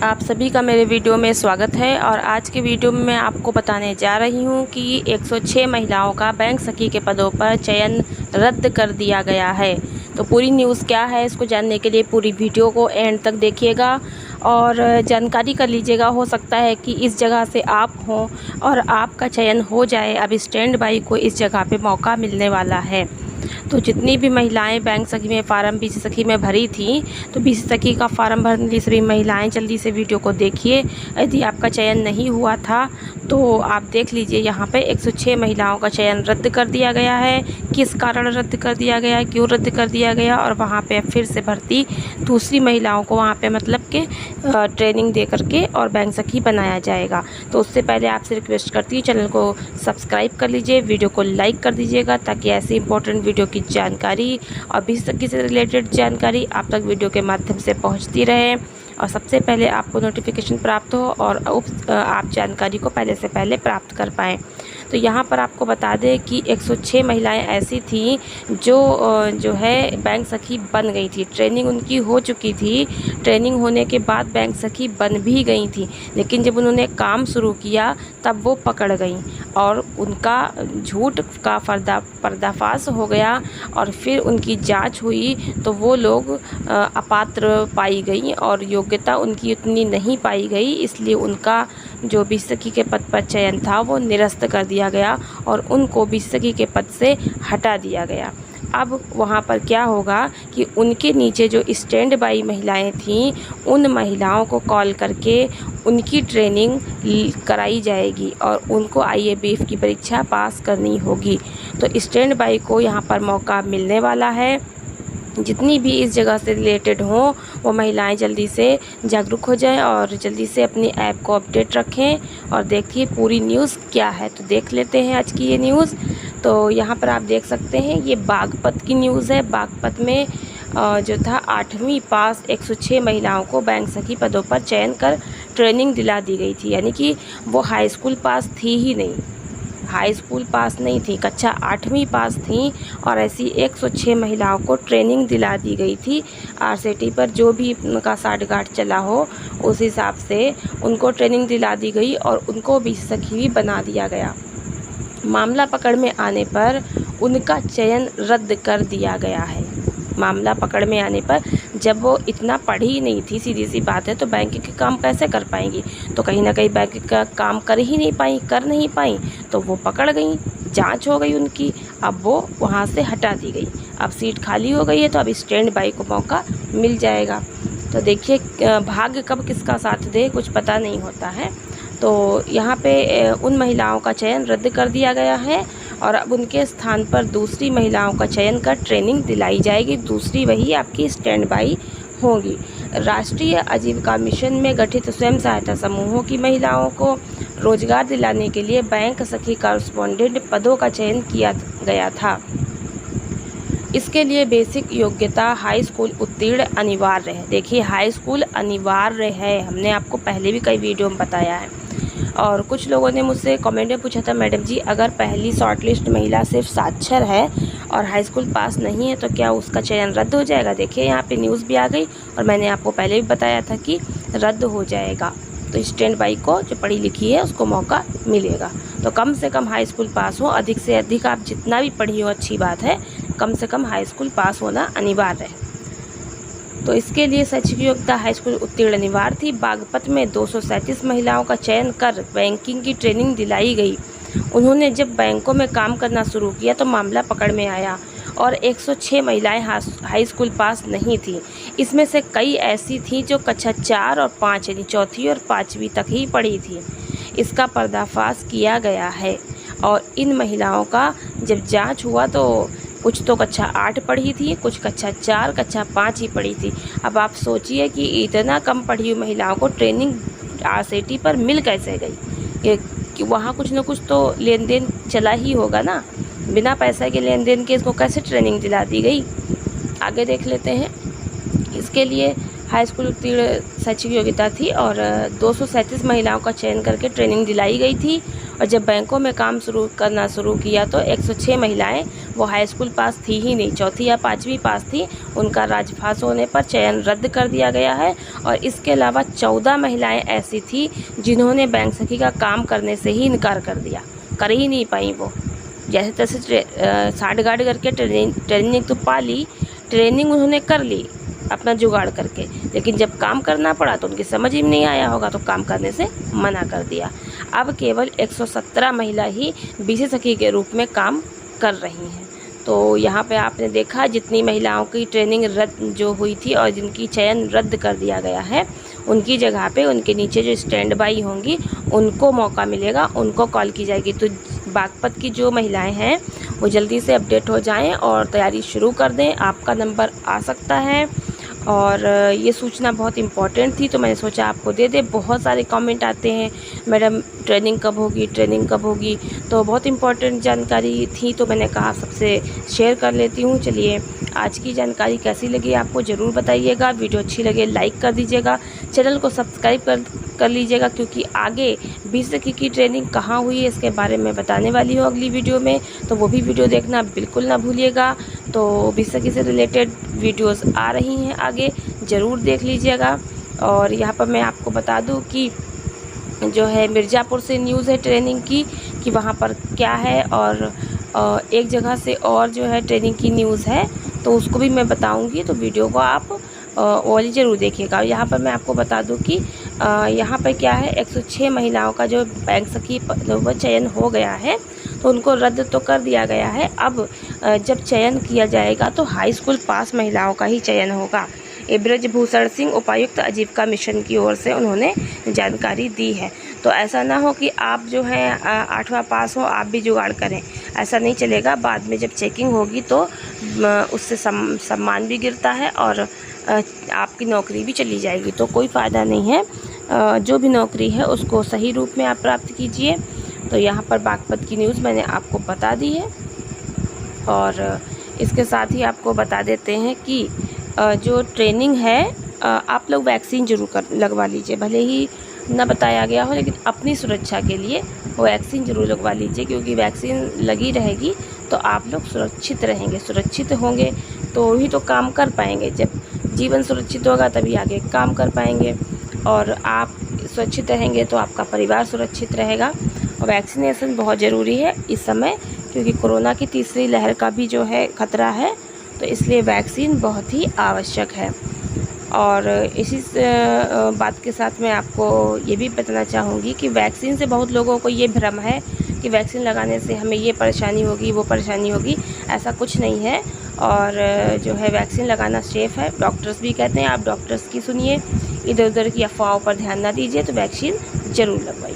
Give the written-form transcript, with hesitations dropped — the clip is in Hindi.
आप सभी का मेरे वीडियो में स्वागत है। और आज के वीडियो में मैं आपको बताने जा रही हूं कि 106 महिलाओं का बैंक सखी के पदों पर चयन रद्द कर दिया गया है। तो पूरी न्यूज़ क्या है, इसको जानने के लिए पूरी वीडियो को एंड तक देखिएगा और जानकारी कर लीजिएगा। हो सकता है कि इस जगह से आप हों और आपका चयन हो जाए। अब स्टैंड बाई को इस जगह पे मौका मिलने वाला है। तो जितनी भी महिलाएं बैंक सखी में फ़ार्म बीसी सखी में भरी थी, तो बीसी सखी का फ़ार्म भरने वाली सभी महिलाएं जल्दी से वीडियो को देखिए। यदि आपका चयन नहीं हुआ था तो आप देख लीजिए, यहाँ पे 106 महिलाओं का चयन रद्द कर दिया गया है। किस कारण रद्द कर दिया गया, क्यों रद्द कर दिया गया, और वहाँ पे फिर से भर्ती दूसरी महिलाओं को वहाँ पे मतलब कि ट्रेनिंग दे करके और बैंक सखी बनाया जाएगा। तो उससे पहले आपसे रिक्वेस्ट करती हूँ, चैनल को सब्सक्राइब कर लीजिए, वीडियो को लाइक कर दीजिएगा, ताकि ऐसी इंपॉर्टेंट वीडियो की जानकारी और बीसी सखी से रिलेटेड जानकारी आप तक वीडियो के माध्यम से पहुँचती रहे और सबसे पहले आपको नोटिफिकेशन प्राप्त हो और आप जानकारी को पहले से पहले प्राप्त कर पाएँ। तो यहाँ पर आपको बता दें कि 106 महिलाएं ऐसी थीं जो है बैंक सखी बन गई थी। ट्रेनिंग उनकी हो चुकी थी, ट्रेनिंग होने के बाद बैंक सखी बन भी गई थी, लेकिन जब उन्होंने काम शुरू किया तब वो पकड़ गईं और उनका झूठ का पर्दाफाश हो गया और फिर उनकी जांच हुई तो वो लोग अपात्र पाई गई और योग्यता उनकी उतनी नहीं पाई गई, इसलिए उनका जो बीसी सखी के पद पर चयन था वो निरस्त कर दिया गया और उनको बीसी सखी के पद से हटा दिया गया। अब वहाँ पर क्या होगा कि उनके नीचे जो स्टैंड बाई महिलाएं थीं, उन महिलाओं को कॉल करके उनकी ट्रेनिंग कराई जाएगी और उनको IABF की परीक्षा पास करनी होगी। तो स्टैंड बाई को यहाँ पर मौका मिलने वाला है। जितनी भी इस जगह से रिलेटेड हों वो महिलाएं जल्दी से जागरूक हो जाएं और जल्दी से अपनी ऐप को अपडेट रखें और देखिए पूरी न्यूज़ क्या है। तो देख लेते हैं आज की ये न्यूज़। तो यहाँ पर आप देख सकते हैं, ये बागपत की न्यूज़ है। बागपत में जो था 8वीं पास 106 महिलाओं को बैंक सखी पदों पर चयन कर ट्रेनिंग दिला दी गई थी, यानी कि वो हाई स्कूल पास थी ही नहीं, हाई स्कूल पास नहीं थी, कक्षा 8वीं पास थी और ऐसी 106 महिलाओं को ट्रेनिंग दिला दी गई थी। RCT पर जो भी उनका साठगांठ चला हो उस हिसाब से उनको ट्रेनिंग दिला दी गई और उनको बीसी सखी भी बना दिया गया। मामला पकड़ में आने पर उनका चयन रद्द कर दिया गया है। मामला पकड़ में आने पर जब वो इतना पढ़ी ही नहीं थी, सीधी सी बात है, तो बैंक के काम कैसे कर पाएंगी, तो कहीं ना कहीं बैंक का काम कर नहीं पाई तो वो पकड़ गई, जांच हो गई उनकी, अब वो वहाँ से हटा दी गई। अब सीट खाली हो गई है तो अब स्टैंड बाई को मौका मिल जाएगा। तो देखिए भाग्य कब किसका साथ दे कुछ पता नहीं होता है। तो यहाँ पे उन महिलाओं का चयन रद्द कर दिया गया है और अब उनके स्थान पर दूसरी महिलाओं का चयन कर ट्रेनिंग दिलाई जाएगी। दूसरी वही आपकी स्टैंड बाई होंगी। राष्ट्रीय आजीविका मिशन में गठित स्वयं सहायता समूहों की महिलाओं को रोजगार दिलाने के लिए बैंक सखी कॉरेस्पोंडेंट पदों का चयन किया गया था। इसके लिए बेसिक योग्यता हाई स्कूल उत्तीर्ण अनिवार्य है। देखिए हाई स्कूल अनिवार्य है, हमने आपको पहले भी कई वीडियो में बताया है। और कुछ लोगों ने मुझसे कमेंट में पूछा था, मैडम जी अगर पहली शॉर्टलिस्ट महिला सिर्फ साक्षर है और हाई स्कूल पास नहीं है तो क्या उसका चयन रद्द हो जाएगा। देखिए यहाँ पे न्यूज़ भी आ गई और मैंने आपको पहले भी बताया था कि रद्द हो जाएगा। तो स्टैंड बाई को जो पढ़ी लिखी है उसको मौका मिलेगा। तो कम से कम हाई स्कूल पास हो, अधिक से अधिक आप जितना भी पढ़ी हो अच्छी बात है, कम से कम हाई स्कूल पास होना अनिवार्य है। तो इसके लिए शैक्षिक योग्यता हाई स्कूल उत्तीर्ण अनिवार्य थी। बागपत में 237 महिलाओं का चयन कर बैंकिंग की ट्रेनिंग दिलाई गई। उन्होंने जब बैंकों में काम करना शुरू किया तो मामला पकड़ में आया और 106 महिलाएं हाई स्कूल पास नहीं थीं। इसमें से कई ऐसी थीं जो कक्षा 4 और 5 यानी चौथी और 5वीं तक ही पढ़ी थी। इसका पर्दाफाश किया गया है और इन महिलाओं का जब जाँच हुआ तो कुछ तो कक्षा 8 पढ़ी थी, कुछ कक्षा 4, कक्षा 5 ही पढ़ी थी। अब आप सोचिए कि इतना कम पढ़ी हुई महिलाओं को ट्रेनिंग RCT पर मिल कैसे गई, कि वहाँ कुछ न कुछ तो लेन देन चला ही होगा ना, बिना पैसे के लेन देन के इसको कैसे ट्रेनिंग दिला दी गई। आगे देख लेते हैं। इसके लिए हाई स्कूल उत्तीर्ण शैक्षिक योग्यता थी और 237 महिलाओं का चयन करके ट्रेनिंग दिलाई गई थी और जब बैंकों में काम करना शुरू किया तो 106 महिलाएं वो हाई स्कूल पास थी ही नहीं, 4वीं या 5वीं पास थी। उनका राजभाषा होने पर चयन रद्द कर दिया गया है। और इसके अलावा 14 महिलाएं ऐसी थी जिन्होंने बैंक सखी का काम करने से ही इनकार कर दिया, कर ही नहीं पाई। वो जैसे तैसे साठ गार्ड करके ट्रेनिंग तो पा ली, ट्रेनिंग उन्होंने कर ली अपना जुगाड़ करके, लेकिन जब काम करना पड़ा तो उनकी समझ ही नहीं आया होगा, तो काम करने से मना कर दिया। अब केवल 117 महिला ही बीसी सखी के रूप में काम कर रही हैं। तो यहाँ पे आपने देखा जितनी महिलाओं की ट्रेनिंग रद्द जो हुई थी और जिनकी चयन रद्द कर दिया गया है, उनकी जगह पे उनके नीचे जो स्टैंड बाई होंगी उनको मौका मिलेगा, उनको कॉल की जाएगी। तो बागपत की जो महिलाएं हैं वो जल्दी से अपडेट हो जाएं और तैयारी शुरू कर दें, आपका नंबर आ सकता है। और ये सूचना बहुत इम्पॉर्टेंट थी तो मैंने सोचा आपको दे दे। बहुत सारे कमेंट आते हैं, मैडम ट्रेनिंग कब होगी, ट्रेनिंग कब होगी, तो बहुत इम्पॉर्टेंट जानकारी थी तो मैंने कहा सबसे शेयर कर लेती हूँ। चलिए, आज की जानकारी कैसी लगी आपको ज़रूर बताइएगा। वीडियो अच्छी लगे लाइक कर दीजिएगा, चैनल को सब्सक्राइब कर लीजिएगा, क्योंकि आगे बीसी सखी की ट्रेनिंग कहाँ हुई है इसके बारे में बताने वाली हूँ अगली वीडियो में, तो वो भी वीडियो देखना बिल्कुल ना भूलिएगा। तो बीसी सखी से रिलेटेड वीडियोस आ रही हैं आगे, ज़रूर देख लीजिएगा। और यहाँ पर मैं आपको बता दूँ कि जो है मिर्ज़ापुर से न्यूज़ है ट्रेनिंग की कि वहाँ पर क्या है, और एक जगह से और जो है ट्रेनिंग की न्यूज़ है तो उसको भी मैं बताऊंगी, तो वीडियो को आप वाली ज़रूर देखिएगा। यहाँ पर मैं आपको बता दूं कि यहाँ पर क्या है, 106 महिलाओं का जो बैंक सखी वो चयन हो गया है तो उनको रद्द तो कर दिया गया है। अब जब चयन किया जाएगा तो हाई स्कूल पास महिलाओं का ही चयन होगा। ब्रजभूषण सिंह उपायुक्त आजीविका मिशन की ओर से उन्होंने जानकारी दी है। तो ऐसा ना हो कि आप जो है 8वां पास हो आप भी जुगाड़ करें, ऐसा नहीं चलेगा। बाद में जब चेकिंग होगी तो उससे सम्मान भी गिरता है और आपकी नौकरी भी चली जाएगी, तो कोई फ़ायदा नहीं है। जो भी नौकरी है उसको सही रूप में आप प्राप्त कीजिए। तो यहाँ पर बागपत की न्यूज़ मैंने आपको बता दी है। और इसके साथ ही आपको बता देते हैं कि जो ट्रेनिंग है आप लोग वैक्सीन ज़रूर लगवा लीजिए, भले ही ना बताया गया हो, लेकिन अपनी सुरक्षा के लिए वो वैक्सीन ज़रूर लगवा लीजिए, क्योंकि वैक्सीन लगी रहेगी तो आप लोग सुरक्षित रहेंगे। सुरक्षित होंगे तो ही तो काम कर पाएंगे, जब जीवन सुरक्षित होगा तभी आगे काम कर पाएंगे। और आप सुरक्षित रहेंगे तो आपका परिवार सुरक्षित रहेगा। और वैक्सीनेशन बहुत ज़रूरी है इस समय, क्योंकि कोरोना की तीसरी लहर का भी जो है ख़तरा है, तो इसलिए वैक्सीन बहुत ही आवश्यक है। और इसी बात के साथ मैं आपको ये भी बताना चाहूँगी कि वैक्सीन से बहुत लोगों को ये भ्रम है कि वैक्सीन लगाने से हमें ये परेशानी होगी वो परेशानी होगी, ऐसा कुछ नहीं है। और जो है वैक्सीन लगाना सेफ़ है, डॉक्टर्स भी कहते हैं, आप डॉक्टर्स की सुनिए, इधर उधर की अफवाहों पर ध्यान ना दीजिए, तो वैक्सीन ज़रूर लगवाइए।